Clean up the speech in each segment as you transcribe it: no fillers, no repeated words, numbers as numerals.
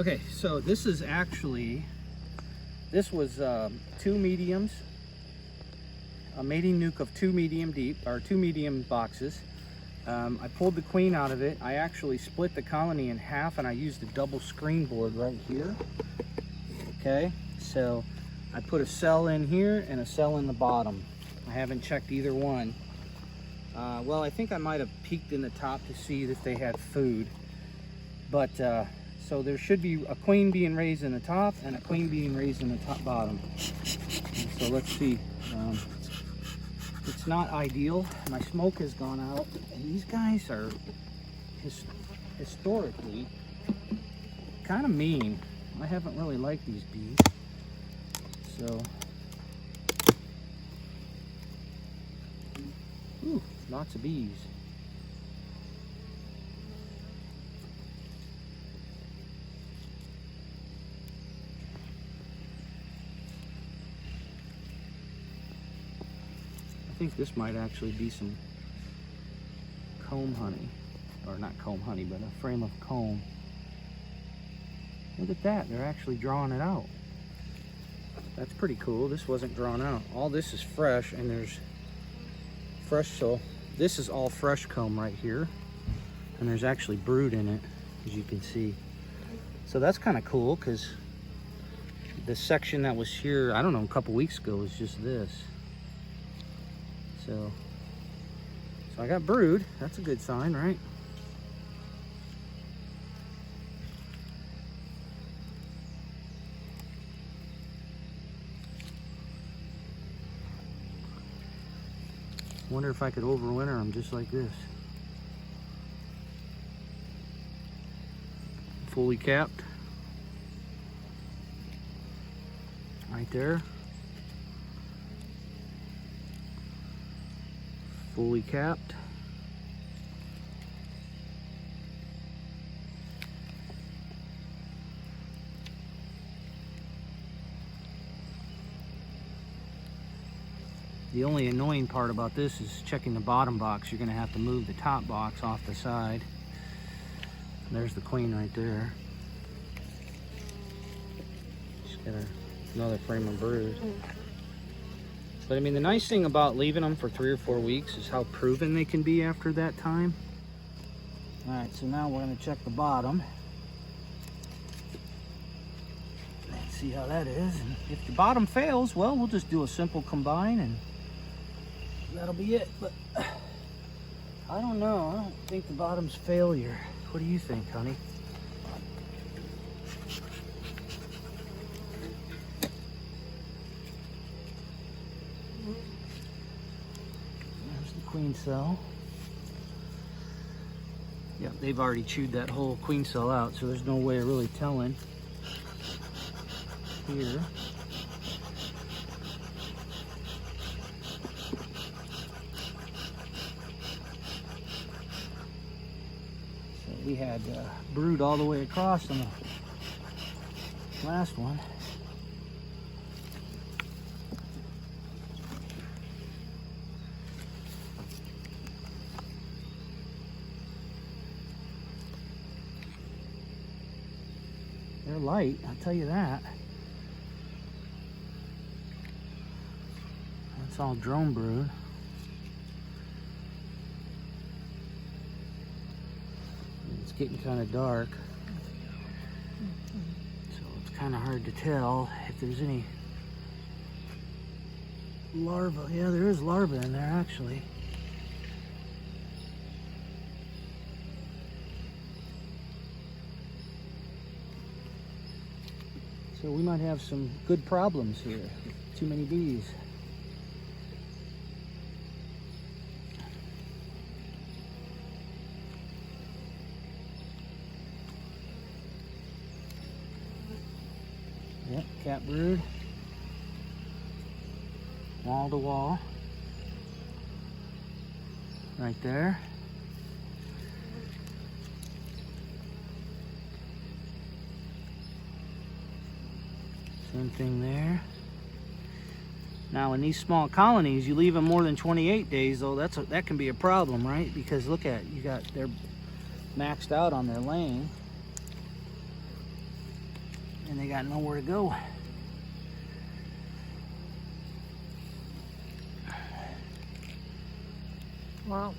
Okay, so this is actually, this was 2 mediums, a mating nuke of 2 medium deep, or 2 medium boxes. I pulled the queen out of it. I actually split the colony in half, and I used a double screen board right here. Okay, so I put a cell in here and a cell in the bottom. I haven't checked either one. Well, I think I might have peeked in the top to see if they had food. But so there should be a queen being raised in the top and a queen being raised in the top bottom. And so let's see. It's not ideal. My smoke has gone out, and these guys are historically kind of mean. I haven't really liked these bees. So, ooh, lots of bees. I think this might actually be some comb honey, or not comb honey, but a frame of comb. Look at that, they're actually drawing it out. That's pretty cool. This wasn't drawn out. All this is fresh, and there's fresh, so this is all fresh comb right here, and there's actually brood in it, as you can see. So that's kind of cool, because the section that was here, I don't know, a couple weeks ago was just this. So I got brood. That's a good sign, right? Wonder if I could overwinter them just like this. Fully capped. Right there. Fully capped. The only annoying part about this is checking the bottom box. You're going to have to move the top box off the side. There's the queen right there. Just got another frame of brood. But I mean, the nice thing about leaving them for 3 or 4 weeks is how proven they can be after that time. All right, so now we're going to check the bottom. Let's see how that is. And if the bottom fails, well, we'll just do a simple combine and that'll be it. But I don't know. I don't think the bottom's failure. What do you think, honey? There's the queen cell. Yep, they've already chewed that whole queen cell out, so there's no way of really telling. Here. So we had brood all the way across on the last one. They're light, I'll tell you that. That's all drone brood. It's getting kind of dark, so it's kind of hard to tell if there's any larvae. Yeah, there is larvae in there actually. So we might have some good problems here. Too many bees. Yep, cat brood. Wall to wall. Right there. Same thing there. Now in these small colonies, you leave them more than 28 days though, that can be a problem, right? Because look at, they're maxed out on their laying. and they got nowhere to go. Wow.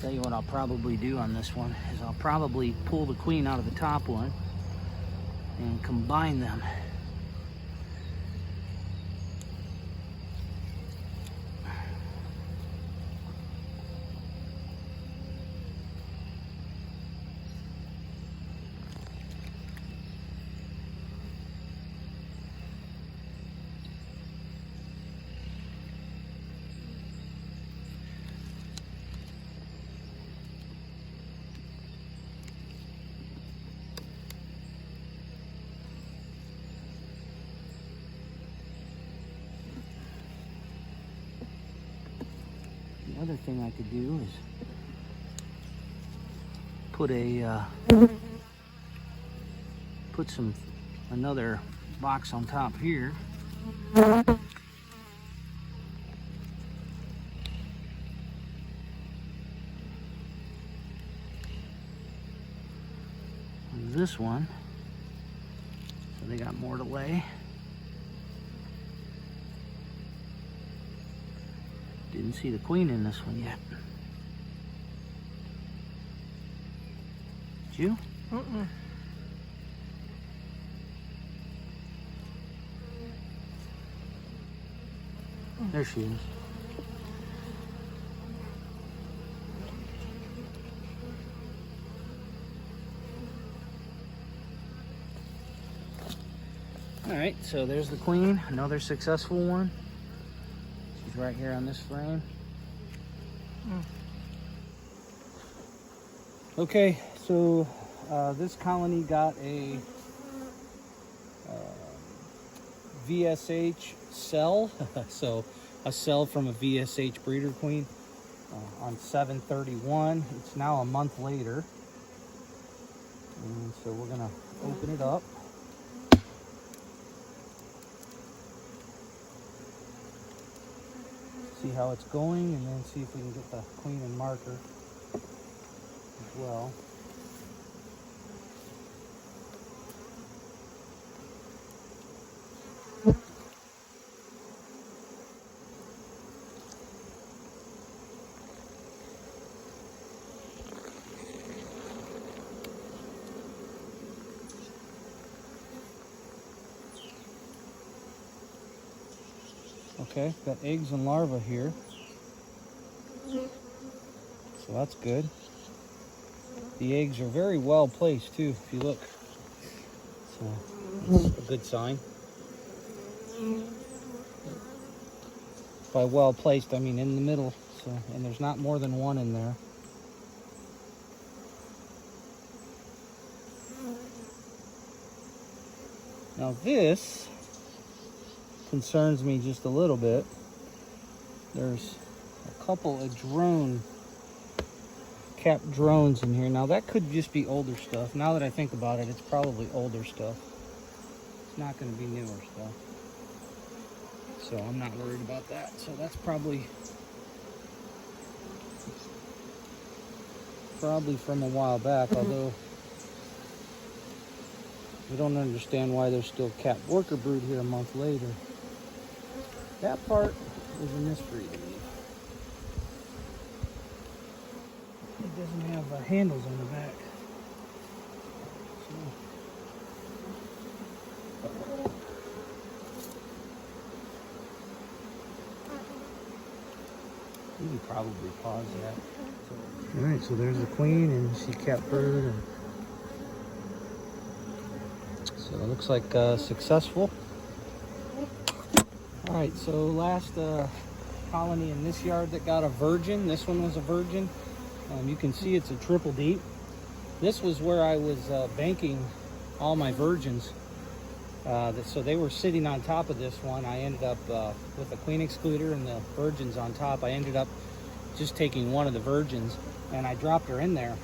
Tell you what I'll probably do on this one is I'll probably pull the queen out of the top one and combine them. The other thing I could do is put another box on top here. And this one, so they got more to lay. Didn't see the queen in this one yet. Did you? Mm-mm. There she is. All right, so there's the queen, another successful one. She's right here on this frame. Okay, so this colony got a VSH cell, so a cell from a VSH breeder queen on 7/31. It's now a month later, and so we're gonna open it up. See how it's going, and then see if we can get the queen and marker as well. Okay, got eggs and larvae here. So that's good. The eggs are very well placed too, if you look. So that's a good sign. By well placed, I mean in the middle. So, and there's not more than one in there. Now this concerns me just a little bit. There's a couple of capped drones in here. Now that could just be older stuff. Now that I think about it, it's probably older stuff. It's not going to be newer stuff. So I'm not worried about that. So that's probably from a while back, although we don't understand why there's still capped worker brood here a month later. That part is a mystery to me. It doesn't have handles on the back. You can probably pause that. Alright, so there's the queen, and she capped brood. And so it looks like successful. All right, so last colony in this yard that got a virgin. This one was a virgin. You can see it's a triple deep. This was where I was banking all my virgins. So they were sitting on top of this one. I ended up, with the queen excluder and the virgins on top, I ended up just taking one of the virgins and I dropped her in there.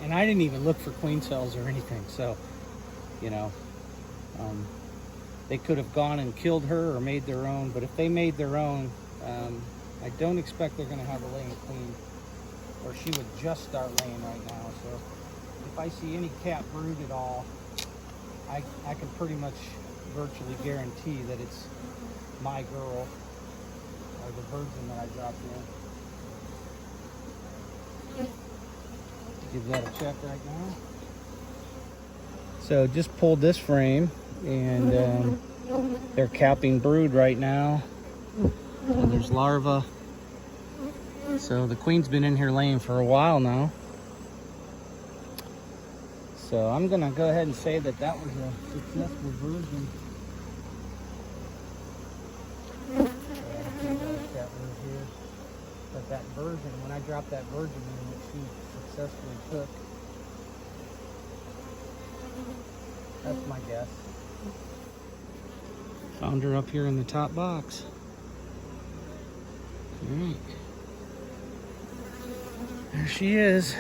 And I didn't even look for queen cells or anything. So, you know, they could have gone and killed her or made their own. But if they made their own, I don't expect they're going to have a laying queen, or she would just start laying right now. So if I see any cat brood at all, I can pretty much virtually guarantee that it's my girl or the virgin that I dropped in. Give that a check right now. So just pulled this frame and they're capping brood right now. And there's larvae. So the queen's been in here laying for a while now. So I'm gonna go ahead and say that that was a successful version. But that version, when I dropped that virgin in, which she successfully took, that's my guess. Found her up here in the top box. All right. There she is.